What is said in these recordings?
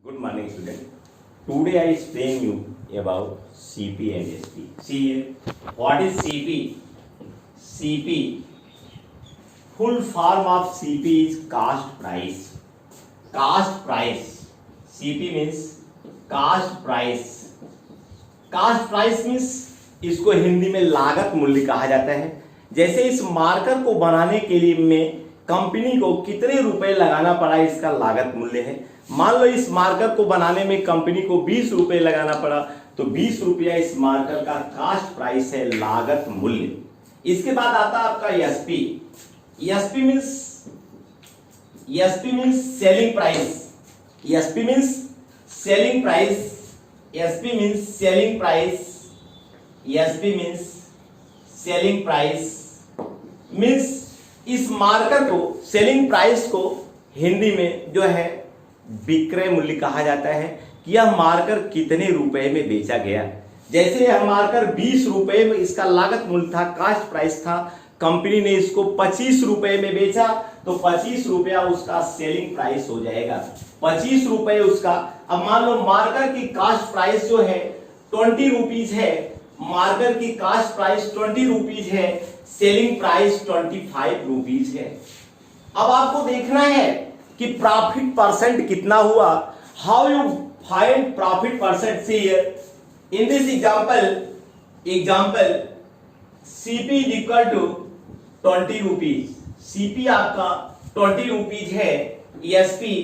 Good morning, student. Today I explain you about CP and SP. See here, what is CP? CP, full form of CP is cost price. Cost price. CP means cost price. Cost price means इसको हिंदी में लागत मूल्य कहा जाता है। जैसे इस marker को बनाने के लिए में कंपनी को कितने रुपए लगाना पड़ा, इसका लागत मूल्य है। मान लो इस मार्कर को बनाने में कंपनी को 20 रुपए लगाना पड़ा, तो 20 रुपया इस मार्कर का कास्ट प्राइस है, लागत मूल्य। इसके बाद आता है आपका SP. SP means selling price. SP means selling price. SP means selling price. SP means selling price means इस मार्कर को, सेलिंग प्राइस को हिंदी में जो है विक्रय मूल्य कहा जाता है कि यह मार्कर कितने रुपए में बेचा गया। जैसे यह मार्कर 20 रुपए में इसका लागत मूल्य था, कास्ट प्राइस था, कंपनी ने इसको 25 रुपए में बेचा, तो 25 रुपया उसका सेलिंग प्राइस हो जाएगा। 25 रुपए उसका। अब मान लो मार्कर की कास्ट प्राइस जो है 20 रुपीज है, मार्कर की कास्ट प्राइस 20 रुपीज है, सेलिंग प्राइस 25 रुपीज है। अब आपको देखना है कि प्रॉफिट परसेंट कितना हुआ। How you find profit percent? See here in this example CP is equal to 20 rupees. CP आपका 20 रुपीज है, एसपी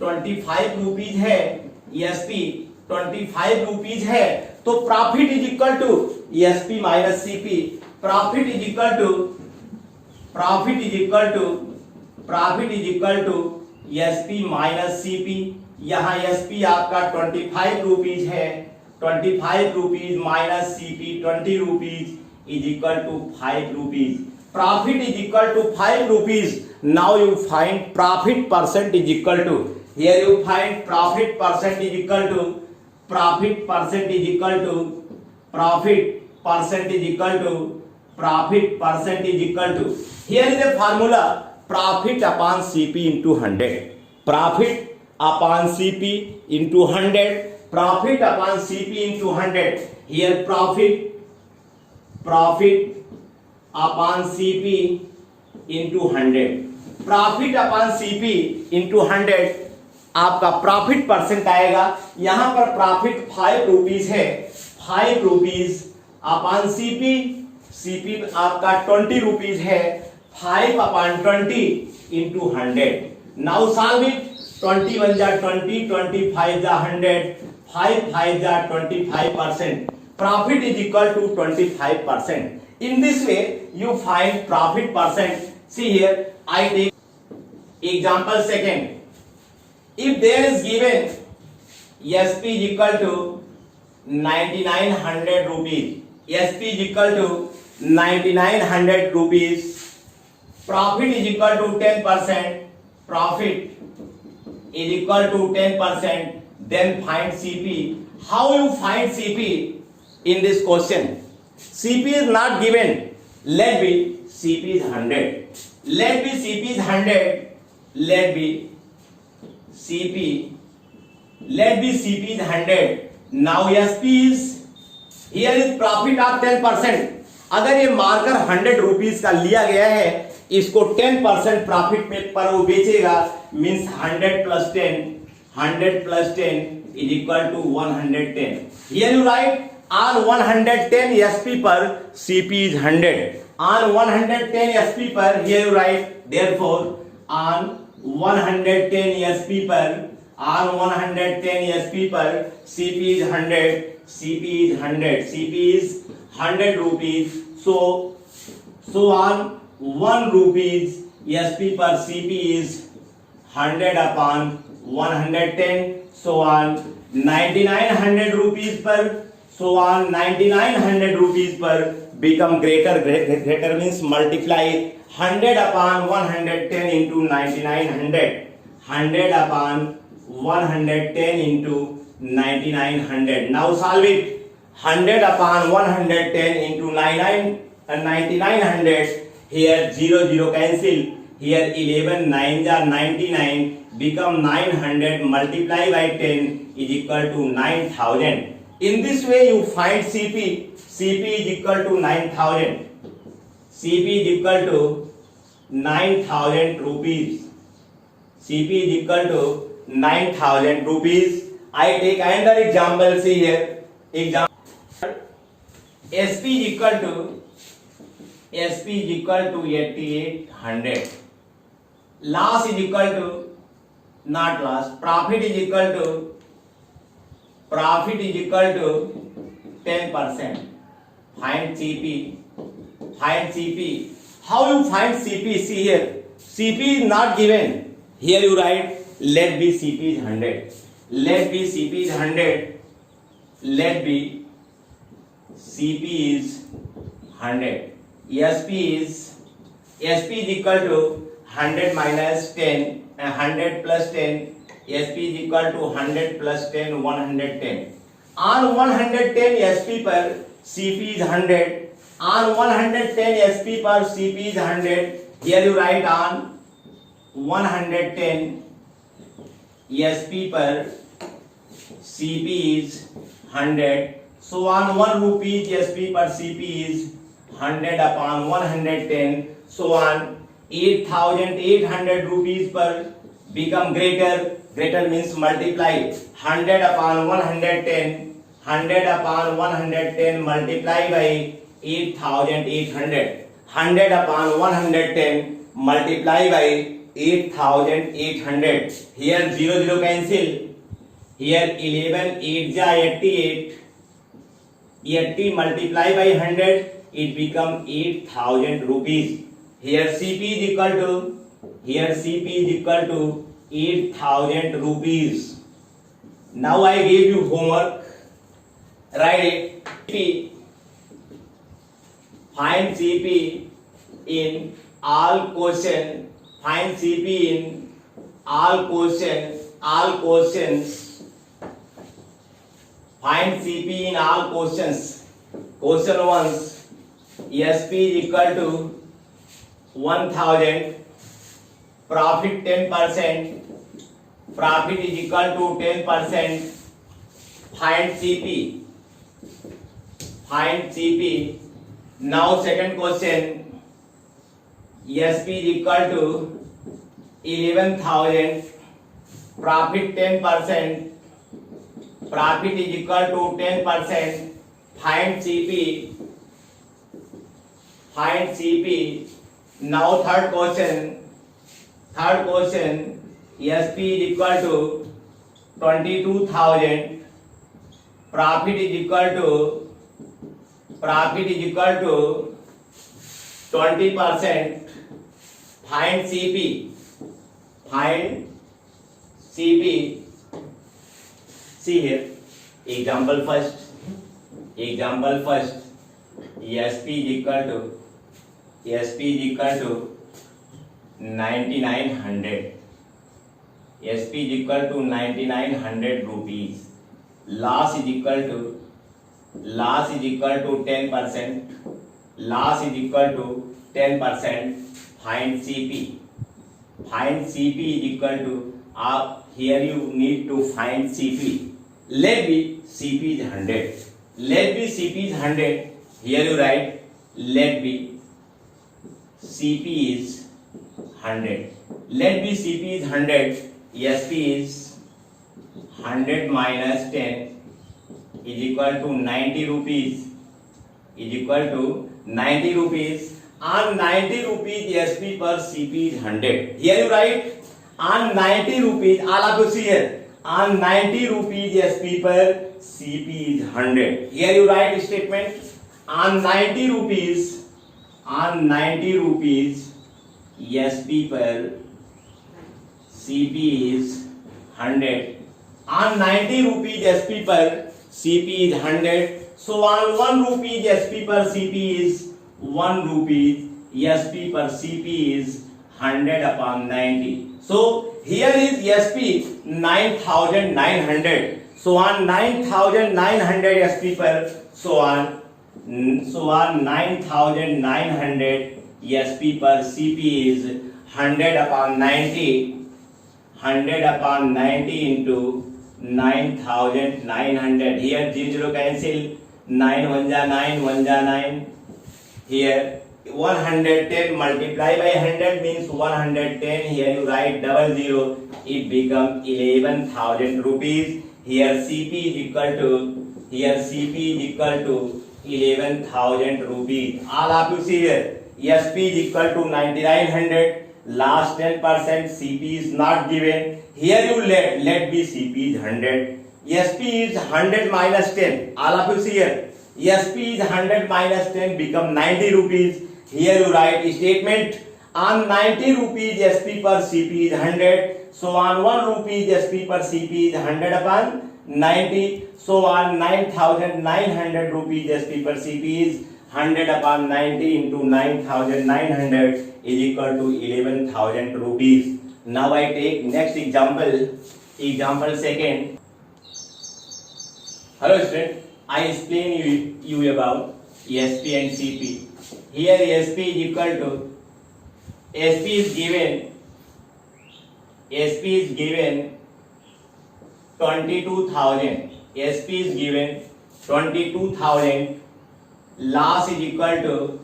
25 रुपीज है, एसपी 25 रुपीज है, तो profit is equal to SP minus CP. Profit is equal to SP minus CP. यहाँ SP आपका 25 rupees है, 25 rupees minus CP 20 rupees is equal to 5 rupees. Profit is equal to 5 rupees. Now you find profit percent is equal to, here you find profit percent is equal to, profit percent is equal to here is a formula, profit upon CP into 100. Profit upon CP into 100. Profit upon CP into 100. Here profit upon CP into 100. Profit upon CP into 100 आपका profit percent आएगा। यहां पर profit 5 rupees है, 5 rupees upon CP. CP आपका 20 rupees है, 5 upon 20 into 100। Now solve it. 20 1 जा 20, 25 जा 100, 5 5 जा 25%। Profit is equal to 25%। In this way you find profit percent. See here I take example second. If there is given SP is equal to 9900 rupees, SP is equal to 9900 rupees, profit is equal to 10%, profit is equal to 10%, then find CP. How you find CP in this question? CP is not given. Let be CP is 100. Let be CP is 100. Let be CP is 100. Now SP is, here is profit of 10%. अगर ये marker 100 rupees का लिया गया है, इसको 10% profit पे पर वो बेचेगा, means 100 plus 10 is equal to 110. Here you write on 110 SP पर CP is 100. On 110 SP पर here you write, therefore on 110 SP पर CP is 100. CP is 100 rupees. So on 1 rupees SP पर CP is 100 upon 110. So on 9900 rupees पर, so on 9900 rupees पर become greater means multiply 100 upon 110 into 9900. 100 upon 110 into 9900. Now solve it. 100 upon 110 into 9900. Here 0 0 cancel. here 11 9 are 99 become 900 multiply by 10 is equal to 9000. In this way you find CP. CP is equal to 9000. CP is equal to 9000 rupees. CP is equal to 9000 rupees. I take another example. See here. Example. SP is equal to 8800. Loss is equal to, not loss, profit is equal to 10%. Find CP. Find CP. How you find CP? See here. CP is not given. Here you write let be CP is 100. Let be CP is 100. Let be CP is 100. SP is equal to 100 minus 10 and 100 plus 10. SP is equal to 100 plus 10 110. On 110 SP per CP is 100. On 110 SP per CP is 100. Here you write on 110 SP per CP is 100. So on 1 rupees SP per CP is 100 upon 110. So on 8800 rupees per become greater. Greater means multiply 100 upon 110. 100 upon 110 multiply by 8800. 100 upon 110 multiply by 8800. Here 0 cancel. Here 11 8 ja 88. 80 multiply by 100. It become 8000 rupees. Here CP is equal to 8000 rupees. Now I gave you homework. Write it. Find CP in all question. Find CP in all question. All questions. Find CP in all questions. Question 1. SP is equal to 1000. Profit 10%. Profit is equal to 10%. Find CP. Find CP. Now second question. SP is equal to 11,000. Profit 10%. Profit is equal to 10%. Find CP. Find CP. Now third question. Third question. SP is equal to 22,000. Profit is equal to 20%. Find CP. Find CP. See here. Example first. SP is equal to 9900. SP is equal to 9900 rupees. Loss is equal to 10%. Loss is equal to 10%. Find CP. Find CP is equal to here you need to find CP. Let be CP is 100. Let be CP is 100. Here you write let be CP is 100. Let be CP is 100. SP is 100 minus 10 is equal to 90 rupees. Is equal to 90 rupees. On 90 rupees SP per CP is 100. Here you write on 90 rupees. All of you see here. On 90 rupees SP per CP is 100. Here you write statement. On 90 rupees. On 90 rupees SP per CP is 100. On 90 rupees SP per CP is 100. So on 1 rupees SP per CP is 1 rupees. SP per CP is 100 upon 90. So here is SP 9900. So on 9900 SP per so on 9900 SP per CP is 100 upon 90, 100 upon 90 into 9,900. Here 0 cancel, 9 1 ja 9, 1 ja 9. Here 110 multiply by 100 means 110. Here you write double zero, it becomes 11,000 rupees. Here CP is equal to 11,000 rupees. All of you see here, SP is equal to 9,900. Last 10% CP is not given. Here you let be CP is 100. SP is 100 minus 10. All of you see here, SP is 100 minus 10 become 90 rupees. Here you write statement on 90 rupees SP per CP is 100. So on 1 rupees SP per CP is 100 upon 90. So on 9,900 rupees SP per CP is 100 upon 90 into 9,900 is equal to 11,000 rupees. Now I take next example. Example second. Hello student, I explain you about SP and CP. Here SP is equal to, SP is given 22,000. SP is given 22,000. Loss is equal to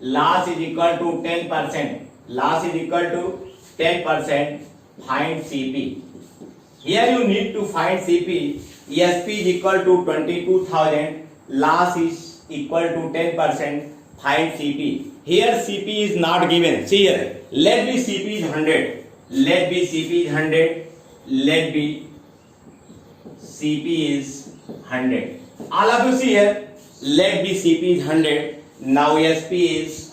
10%. Loss is equal to 10%. Find CP. Here you need to find CP. SP is equal to 22,000. Loss is equal to 10%. Find CP. Here CP is not given. See here. Let be CP is 100. Let be CP is 100. Let be CP is 100. All of you see here. Let be CP is 100. Now SP is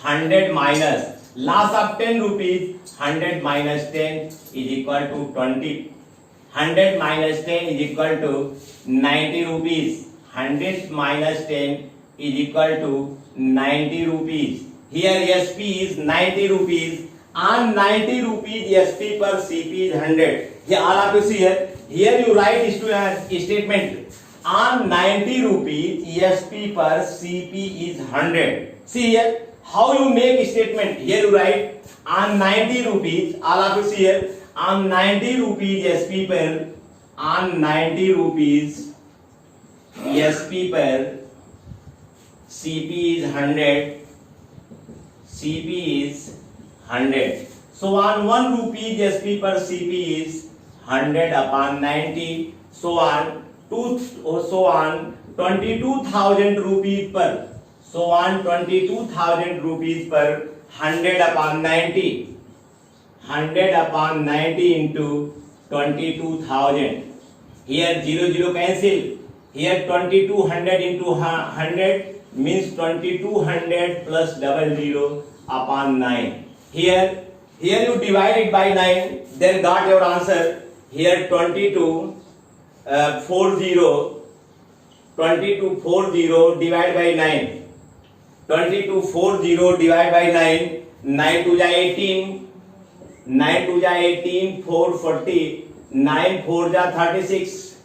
100 minus loss of 10 rupees. 100 minus 10 is equal to 20. 100 minus 10 is equal to 90 rupees. 100 minus 10 is equal to 90 rupees. Here SP is 90 rupees. On 90 rupees SP per CP is 100. Here all of you see here. Here you write statement. On 90 rupees SP per CP is 100. See here how you make statement. Here you write on 90 rupees. All of you see here. On 90 rupees SP per. On 90 rupees SP per CP is 100. CP is 100. So on 1 rupees SP per CP is 100 upon 90. So on 22,000 rupees per. So on 22,000 rupees per 100 upon 90. 100 upon 90 into 22,000. Here 0 cancel. Here 2200 into 100 means 2200 plus double zero upon 9. Here you divide it by 9, then got your answer. Here 2240 divide by 9. 2240 divide by 9. 9 to 18. 9 to 18, 440. 9 4 ja 36.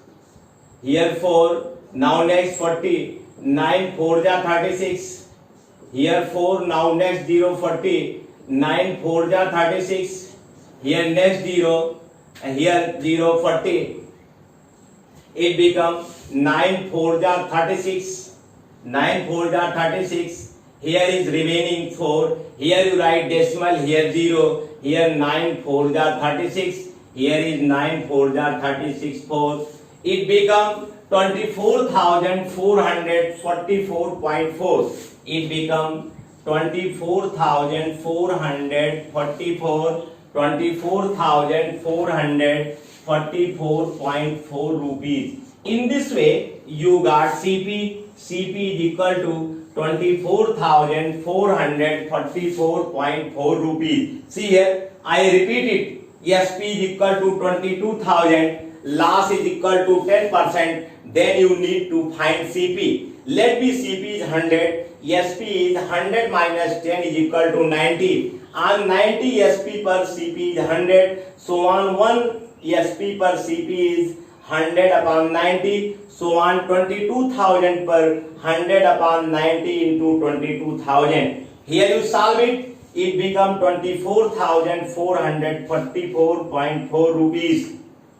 Here 4. Now next 40. 9 4 ja 36. Here 4. Now next 0 40. 9 4 ja 36. Here next 0. And here 0 40. It becomes 9 4 ja 36. 9 4 ja 36. Here is remaining 4. Here you write decimal. Here 0. Here 9 4 ja 36. Here is 9 4 ja 36 4. It becomes 24,444.4. It becomes 24,444.4 rupees. In this way, you got CP. CP is equal to 24,444.4 rupees. See here, I repeat it. SP is equal to 22,000. Loss is equal to 10%. Then you need to find CP. Let be CP is 100. SP is 100 minus 10 is equal to 90. On 90 SP per CP is 100. So on 1 SP per CP is 100 upon 90. So on 22,000 per 100 upon 90 into 22,000. here you solve it become 24,444.4 rupees.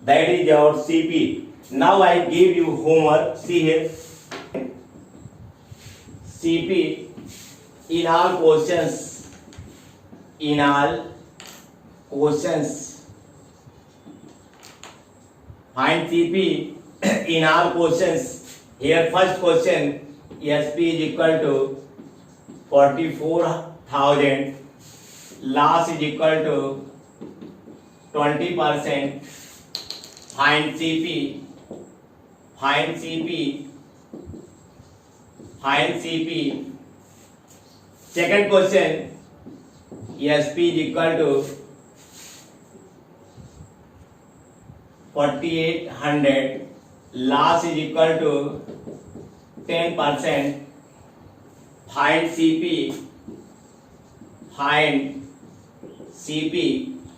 That is your CP. Now I give you homework. See here, CP in all questions, find CP in all questions. Here first question, SP is equal to 44,000, loss is equal to 20%. Find CP. Second question, SP is equal to 4,800, loss is equal to 10%. Find CP.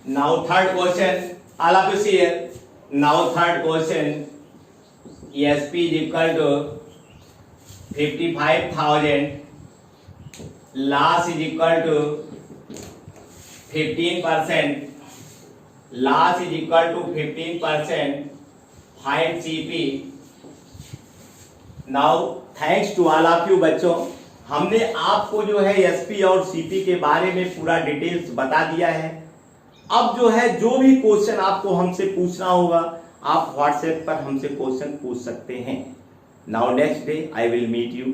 Now third question, all of you see here. Now third question, SP is equal to 55,000, loss is equal to 15%. Loss is equal to 15%. Find CP. Now thanks to all of you बच्चों, हमने आपको जो है SP और CP के बारे में पूरा डिटेल्स बता दिया है। अब जो है जो भी क्वेश्चन आपको हमसे पूछना होगा आप व्हाट्सएप पर हमसे क्वेश्चन पूछ सकते हैं। Now next day I will meet you.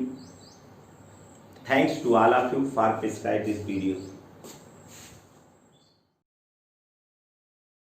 Thanks to all of you for subscribe this video.